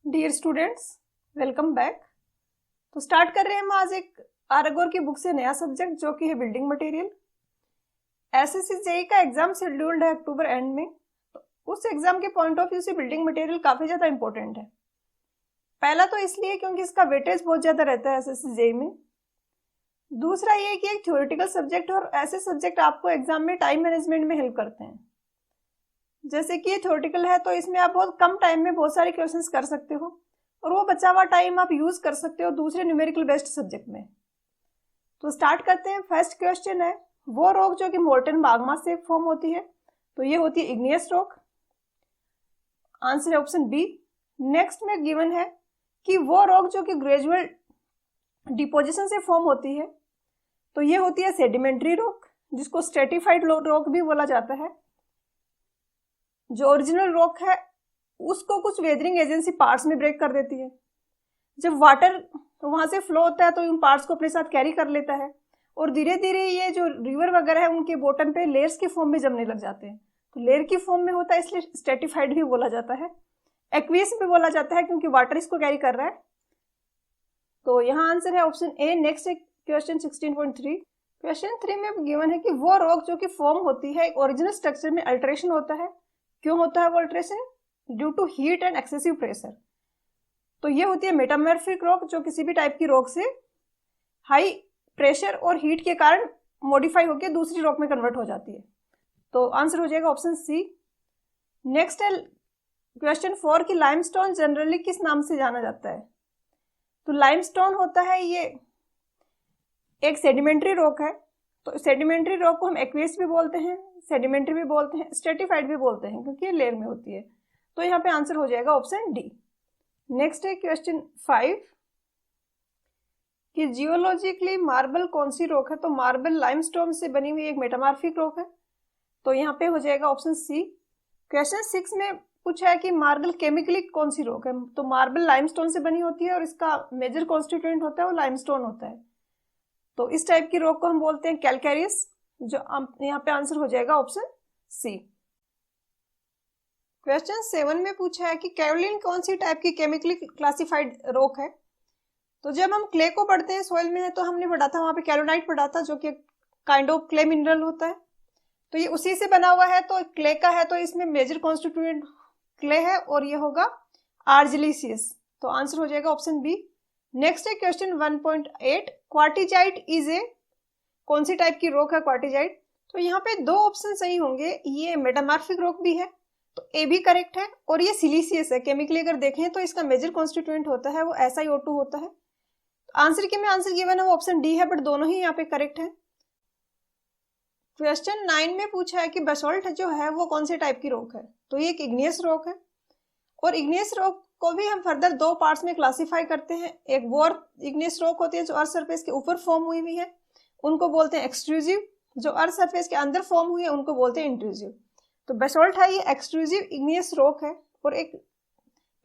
Dear students, welcome back. तो start कर रहे हैं हम आज एक आरगोर की बुक से नया सब्जेक्ट जो कि है बिल्डिंग मटेरियल। एसएससी जेईई का एग्जाम शेड्यूल्ड है अक्टूबर एंड में। तो उस एग्जाम के पॉइंट ऑफ व्यू से बिल्डिंग मटेरियल काफी ज्यादा इंपॉर्टेंट है। पहला तो इसलिए क्योंकि इसका वेटेज बहुत ज्यादा रहता है एसएससी जेईई में। दूसरा ये कि एक थ्योरेटिकल सब्जेक्ट और ऐसे सब्जेक्ट आपको एग्जाम में टाइम मैनेजमेंट में हेल्प करते हैं। जैसे कि ये थ्योरेटिकल है तो इसमें आप बहुत कम टाइम में बहुत सारे क्वेश्चंस कर सकते हो और वो बचा हुआ टाइम आप यूज कर सकते हो दूसरे न्यूमेरिकल बेस्ड सब्जेक्ट में। तो स्टार्ट करते हैं। फर्स्ट क्वेश्चन है, वो रॉक जो कि मोल्टन मैग्मा से फॉर्म होती है, तो ये होती है इग्नियस रॉक। आंसर है ऑप्शन बी। नेक्स्ट में गिवन है कि वो रॉक जो कि ग्रेजुअल डिपोजिशन से फॉर्म होती है, तो ये होती है सेडिमेंट्री रॉक, जिसको स्ट्रेटिफाइड रॉक भी बोला जाता है। जो ओरिजिनल रॉक है उसको कुछ वेदरिंग एजेंसी पार्ट्स में ब्रेक कर देती है। जब वाटर वहां से फ्लो होता है तो उन पार्ट्स को अपने साथ कैरी कर लेता है और धीरे धीरे ये जो रिवर वगैरह है उनके बॉटम पे लेयर्स की फॉर्म में जमने लग जाते हैं। तो लेयर की फॉर्म में होता है, इसलिए स्ट्रेटिफाइड भी बोला जाता है। एक्वियस भी बोला जाता है क्योंकि वाटर इसको कैरी कर रहा है। तो यहाँ आंसर है ऑप्शन ए। नेक्स्ट है क्वेश्चन 16.3। क्वेश्चन 3 में गिवन है कि वो रॉक जो कि फॉर्म होती है एक ओरिजिनल स्ट्रक्चर में अल्टरेशन होता है। क्यों होता है वो alteration? Due to heat and excessive pressure. तो ये होती है मेटामॉर्फिक रॉक, जो किसी भी टाइप की रॉक से हाई प्रेशर और हीट के कारण मॉडिफाई होकर दूसरी रॉक में कन्वर्ट हो जाती है। तो आंसर हो जाएगा ऑप्शन सी। नेक्स्ट है क्वेश्चन 4 की लाइमस्टोन जनरली किस नाम से जाना जाता है। तो लाइमस्टोन होता है ये एक सेडिमेंट्री रॉक है। तो सेडिमेंट्री रॉक को हम एक्वियस भी बोलते हैं, सेडिमेंट्री भी बोलते हैं, स्ट्रेटिफाइड भी बोलते हैं क्योंकि ये लेयर में होती है। तो यहाँ पे आंसर हो जाएगा ऑप्शन डी। नेक्स्ट है क्वेश्चन 5 कि जियोलॉजिकली मार्बल कौन सी रॉक है। तो मार्बल लाइमस्टोन से बनी हुई एक मेटामॉर्फिक रॉक है। तो यहाँ पे हो जाएगा ऑप्शन सी। क्वेश्चन 6 में पूछा है कि मार्बल केमिकली कौन सी रॉक है। तो मार्बल लाइमस्टोन से बनी होती है और इसका मेजर कॉन्स्टिट्यूएंट होता है वो लाइमस्टोन होता है। तो इस टाइप की रॉक को हम बोलते हैं कैलकैरियस। जो यहाँ पे आंसर हो जाएगा ऑप्शन सी। क्वेश्चन 7 में पूछा है कि कैरोलिन कौन सी टाइप की केमिकली क्लासिफाइड रॉक है। तो जब हम क्ले को पढ़ते हैं सॉइल में तो हमने पढ़ा था, वहां पे कैलोनाइट पढ़ा था जो कि काइंड ऑफ क्ले मिनरल होता है। तो ये उसी से बना हुआ है, तो क्ले का है, तो इसमें मेजर कॉन्स्टिट्यूएंट क्ले है और ये होगा आर्जिलिसियस। तो आंसर हो जाएगा ऑप्शन बी। नेक्स्ट है क्वेश्चन 1.8 क्वार्टिजाइट इज ए कौन सी टाइप की रॉक है क्वार्टिजाइट। तो यहाँ पे दो ऑप्शन सही होंगे, ये मेटामॉर्फिक रॉक भी है तो ए भी करेक्ट है, और ये सिलिसियस है। केमिकली अगर देखें तो इसका मेजर कॉन्स्टिट्यूएंट होता है वो SiO2 होता है। तो आंसर के में आंसर गिवन है वो ऑप्शन डी है, बट दोनों ही यहाँ पे करेक्ट है। क्वेश्चन 9 में पूछा है कि बेसोल्ट जो है वो कौन से टाइप की रॉक है। तो ये एक इग्नियस रॉक है और इग्नियस रॉक को भी हम फर्दर दो पार्ट्स में क्लासिफाई करते हैं। एक वो इग्नियस रॉक होती है जो अर्थ सरफेस के ऊपर फॉर्म हुई है, उनको बोलते हैं एक्सट्रूसिव। जो अर्थ सरफेस के अंदर फॉर्म हुई है उनको बोलते हैं इंट्रूसिव। तो बेसोल्ट है ये एक्सट्रूसिव इग्नियस रॉक है। और एक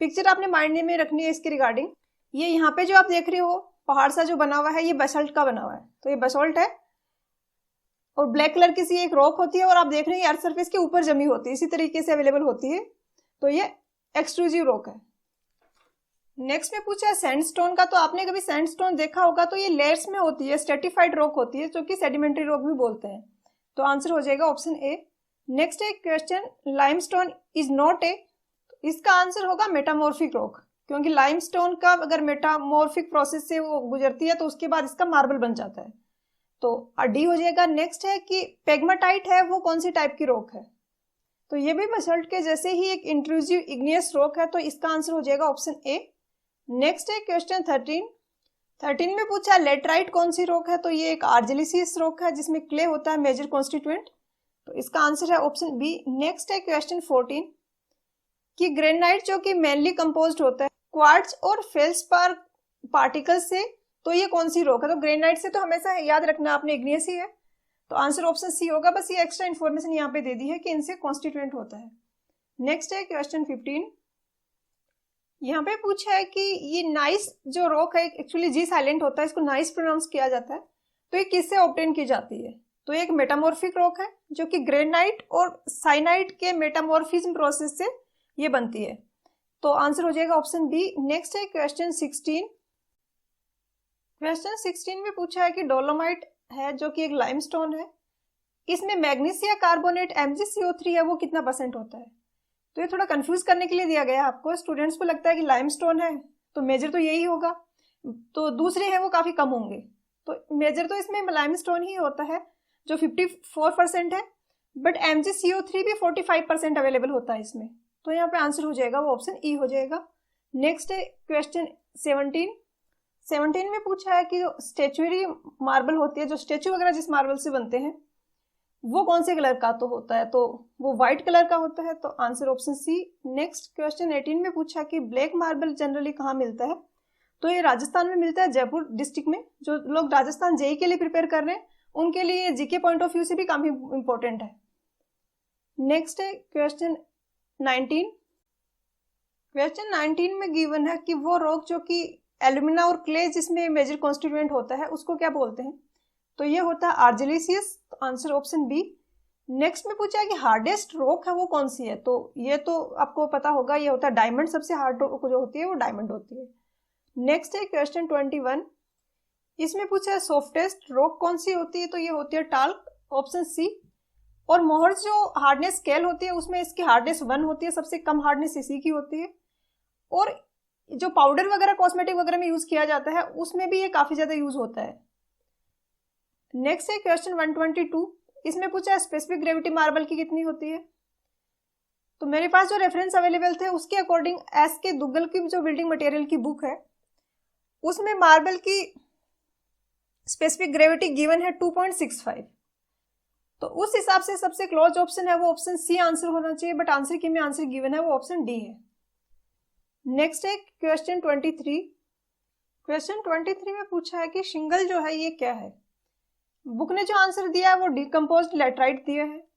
पिक्चर आपने माइंड में रखनी है इसके रिगार्डिंग। ये यहाँ पे जो आप देख रहे हो पहाड़ सा जो बना हुआ है ये बेसोल्ट का बना हुआ है, तो ये बेसोल्ट है। और ब्लैक कलर की सी एक रॉक होती है और आप देख रहे हैं अर्थ सरफेस के ऊपर जमी होती है, इसी तरीके से अवेलेबल होती है। तो ये एक्सट्रूसिव रॉक है। नेक्स्ट में पूछा है सैंडस्टोन का। तो आपने कभी सैंडस्टोन देखा होगा, तो ये लेयर्स में होती है, स्ट्रेटिफाइड रॉक होती है जो कि सेडिमेंट्री रॉक भी बोलते हैं। तो आंसर हो जाएगा ऑप्शन ए। नेक्स्ट है question limestone is not a. इसका आंसर होगा मेटामॉर्फिक रॉक, क्योंकि लाइमस्टोन का अगर मेटामॉर्फिक प्रोसेस से वो गुजरती है तो उसके बाद इसका मार्बल बन जाता है। तो डी हो जाएगा। नेक्स्ट है कि पेग्माटाइट है वो कौन सी टाइप की रॉक है। तो ये भी बेसोल्ट के जैसे ही एक इंट्रूसिव इग्नियस रॉक है, तो इसका आंसर हो जाएगा ऑप्शन ए। नेक्स्ट है क्वेश्चन 13 में पूछा लेटराइट कौन सी रॉक है। तो ये एक आर्जिलिसियस रॉक है जिसमें क्ले होता है मेजर कॉन्स्टिट्यूएंट। तो इसका आंसर है ऑप्शन बी। नेक्स्ट है क्वेश्चन 14 कि ग्रेनाइट जो कि मेनली कंपोज्ड होता है क्वार्ट्ज और फेल्सपार पार्टिकल्स से, तो ये कौन सी रॉक है। तो ग्रेनाइट से तो हमेशा याद रखना आपने इग्नियस ही है, तो आंसर ऑप्शन सी होगा। बस ये एक्स्ट्रा इन्फॉर्मेशन यहाँ पे दे दी है कि इनसे कॉन्स्टिट्यूएंट होता है। नेक्स्ट है क्वेश्चन 15। यहाँ पे पूछा है कि ये नाइस जो रॉक है एक्चुअली जी साइलेंट होता है, इसको नाइस प्रोनाउंस किया जाता है। तो ये किससे ऑब्टेन की जाती है। तो ये एक मेटामॉर्फिक रॉक है जो कि ग्रेनाइट और साइनाइट के मेटामॉर्फिज्म प्रोसेस से ये बनती है। तो आंसर हो जाएगा ऑप्शन बी। नेक्स्ट है क्वेश्चन 16। क्वेश्चन 16 में पूछा है कि डोलोमाइट है जो कि एक लाइमस्टोन है, इसमें मैग्नीशिया कार्बोनेट MgCO3 है वो कितना परसेंट होता है। तो ये थोड़ा कंफ्यूज करने के लिए दिया गया है आपको। स्टूडेंट्स को लगता है कि लाइमस्टोन है तो मेजर तो यही होगा, तो दूसरे हैं वो काफी कम होंगे, तो मेजर तो इसमें लाइमस्टोन ही होता है जो 54% है, बट MgCO3 भी 45% अवेलेबल होता है इसमें। तो यहाँ पे आंसर हो जाएगा वो ऑप्शन ई हो जाएगा। नेक्स्ट है क्वेश्चन 17 में पूछा है कि जो स्टेचुअरी मार्बल होती है, जो स्टेचू वगैरह जिस मार्बल से बनते हैं, वो कौन से कलर का तो होता है, तो वो व्हाइट कलर का होता है, तो answer option C. Next question 18 में पूछा कि ब्लैक मार्बल जनरली कहाँ मिलता है, तो ये राजस्थान में मिलता है, जयपुर डिस्ट्रिक्ट में। जो लोग राजस्थान जेई के लिए प्रिपेयर कर रहे हैं उनके लिए जीके पॉइंट ऑफ व्यू से भी काफी इंपॉर्टेंट है। नेक्स्ट है क्वेश्चन 19। क्वेश्चन 19 में गिवन है कि वो रॉक जो कि एल्यूमिना और क्ले जिसमें मेजर कॉन्स्टिट्यूएंट होता है उसको क्या बोलते हैं, तो ये होता है argillaceous, answer option B. Next में पूछा है कि हार्डेस्ट रॉक है वो कौन सी है, तो ये तो आपको पता होगा, ये होता है डायमंड। सबसे हार्ड रॉक जो होती है वो डायमंड होती है। नेक्स्ट है क्वेश्चन 21। इसमें पूछा है सॉफ्टेस्ट रॉक कौन सी होती है, तो ये होती है टाल्क, ऑप्शन सी। और मोहर जो हार्डनेस स्केल होती है उसमें इसकी हार्डनेस 1 होती है, सबसे कम हार्डनेस इसी की होती है। और जो पाउडर वगैरह कॉस्मेटिक वगैरह में यूज किया जाता है उसमें भी ये काफी ज्यादा यूज होता है। नेक्स्ट है क्वेश्चन 122। इसमें पूछा है स्पेसिफिक ग्रेविटी मार्बल की कितनी होती है, तो मेरे पास जो रेफरेंस अवेलेबल थे उसके अकॉर्डिंग एस के दुग्गल की जो बिल्डिंग मटेरियल की बुक है उसमें मार्बल की स्पेसिफिक ग्रेविटी गिवन है 2.65, तो उस हिसाब से सबसे क्लोज ऑप्शन है वो ऑप्शन सी आंसर होना चाहिए, बट आंसर की में आंसर गिवन है वो ऑप्शन डी है। नेक्स्ट है क्वेश्चन 23। क्वेश्चन 23 में पूछा है कि शिंगल जो है ये क्या है। बुक ने जो आंसर दिया है वो डिकम्पोज्ड लेटराइट दिया है।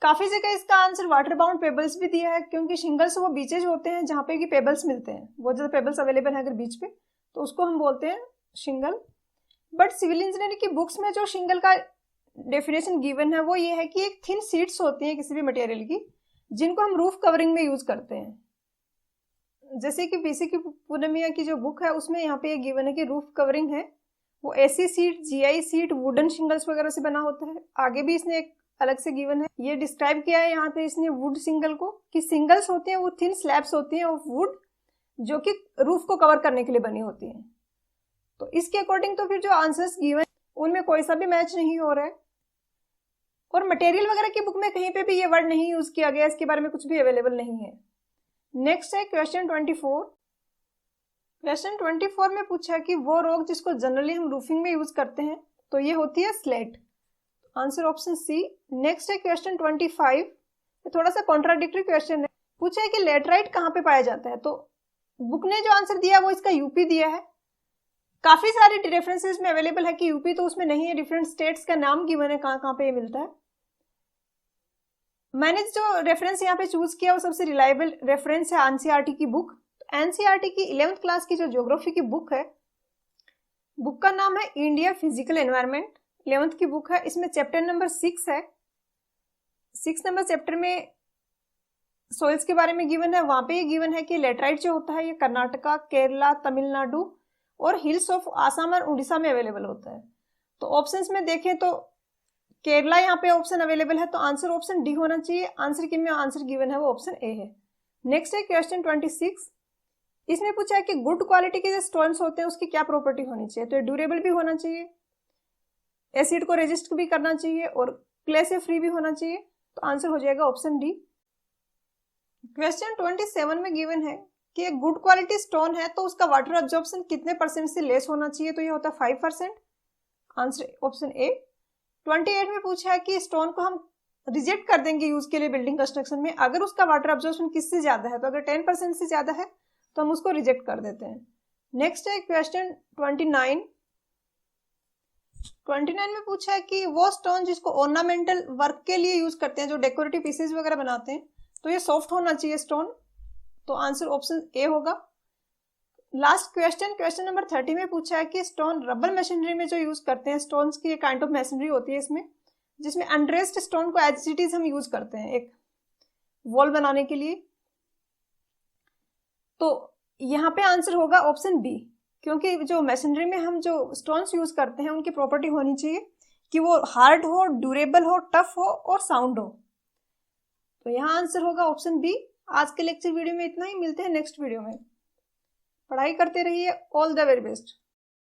काफी जगह इसका आंसर वाटर बाउंड पेबल्स भी दिया है, क्योंकि शिंगल्स वो बीचेज होते हैं जहां पे कि पेबल्स मिलते हैं, बहुत ज्यादा पेबल्स अवेलेबल है अगर बीच पे, तो उसको हम बोलते हैं शिंगल। बट सिविल इंजीनियरिंग की बुक्स में जो शिंगल का डेफिनेशन गिवन है वो ये है कि एक थिन शीट्स होती हैं किसी भी मटेरियल की जिनको हम रूफ कवरिंग में यूज करते हैं। जैसे कि बीसी की पूनमिया की जो बुक है उसमें यहाँ पे ये गिवन है कि रूफ कवरिंग है वो AC seat, GI seat, wooden shingles वगैरह से बना होता है। आगे भी इसने एक अलग से गिवन है, ये डिस्क्राइब किया है यहाँ पे इसने वुड सिंगल को कि सिंगल्स होते हैं वो थिन स्लैब्स होती हैं ऑफ वुड जो कि रूफ को कवर करने के लिए बनी होती हैं। तो इसके अकॉर्डिंग तो फिर जो आंसर्स गिवन उनमें कोई सा भी मैच नहीं हो रहा है, और मटेरियल वगैरह की बुक में कहीं पे भी ये वर्ड नहीं यूज किया गया, इसके बारे में कुछ भी अवेलेबल नहीं है। नेक्स्ट है क्वेश्चन 24। क्वेश्चन 24 में पूछा है कि वो रॉक जिसको जनरली हम रूफिंग में यूज करते हैं, तो ये होती है slate, answer option C. Next है क्वेश्चन 25। थोड़ा सा कॉन्ट्राडिक्टरी क्वेश्चन है, पूछा है कि लेटराइट कहाँ पे पाया जाता है, तो बुक ने जो आंसर दिया वो इसका यूपी दिया है। काफी सारे रेफरेंसेस में अवेलेबल है कि यूपी तो उसमें नहीं है, डिफरेंट स्टेट्स का नाम गिवन है कहाँ कहाँ पे ये मिलता है। मैंने जो रेफरेंस यहाँ पे चूज किया वो सबसे रिलायबल रेफरेंस है एनसीईआरटी की बुक। एनसीईआरटी की 11th क्लास की जो ज्योग्राफी की बुक है, बुक का नाम है इंडिया फिजिकल एनवायरनमेंट, 11th की बुक है। इसमें चैप्टर नंबर 6 है। 6 नंबर चैप्टर में सोइल्स के बारे में गिवन है। वहां पे ये गिवन है कि लेटराइट जो होता है ये कर्नाटका, केरला, तमिलनाडु और हिल्स ऑफ आसाम और उड़ीसा में अवेलेबल होता है। तो ऑप्शंस में देखें तो केरला यहाँ पे ऑप्शन अवेलेबल है, तो आंसर ऑप्शन डी होना चाहिए। आंसर की में आंसर गिवन है वो ऑप्शन ए है। नेक्स्ट है क्वेश्चन 26। इसमें पूछा है कि गुड क्वालिटी के जो स्टोन्स होते हैं उसकी क्या प्रॉपर्टी होनी चाहिए, तो ड्यूरेबल भी होना चाहिए, एसिड को रेजिस्ट भी करना चाहिए और क्ले से फ्री भी होना चाहिए, तो आंसर हो जाएगा ऑप्शन डी। क्वेश्चन 27 में गिवन है कि एक गुड क्वालिटी स्टोन है तो उसका वाटर एब्जॉर्प्शन कितने परसेंट से लेस होना चाहिए, तो ये होता है 5%, आंसर ऑप्शन ए। 28 में पूछा है कि स्टोन को हम रिजेक्ट कर देंगे यूज के लिए बिल्डिंग कंस्ट्रक्शन में अगर उसका वाटर एब्जॉर्प्शन किससे ज्यादा है, तो अगर 10% से ज्यादा है तो हम उसको रिजेक्ट कर देते हैं। नेक्स्ट है क्वेश्चन 29। 29 में पूछा है कि वो स्टोन जिसको ऑर्नामेंटल वर्क के लिए यूज करते हैं, जो डेकोरेटिव पीसेज वगैरह बनाते हैं, तो ये सॉफ्ट होना चाहिए स्टोन, तो आंसर ऑप्शन ए होगा। लास्ट क्वेश्चन नंबर 30 में पूछा है कि स्टोन रबर मशीनरी में जो यूज करते हैं, स्टोन्स की एक काइंड ऑफ मशीनरी होती है इसमें, जिसमें अनड्रेस्ड स्टोन को एज इट इज हम यूज करते हैं एक वॉल बनाने के लिए, तो यहाँ पे आंसर होगा ऑप्शन बी, क्योंकि जो मैसनरी में हम जो स्टोन्स यूज करते हैं उनकी प्रॉपर्टी होनी चाहिए कि वो हार्ड हो, ड्यूरेबल हो, टफ हो और साउंड हो। तो यहाँ आंसर होगा ऑप्शन बी। आज के लेक्चर वीडियो में इतना ही, मिलते हैं नेक्स्ट वीडियो में। पढ़ाई करते रहिए। All the very best.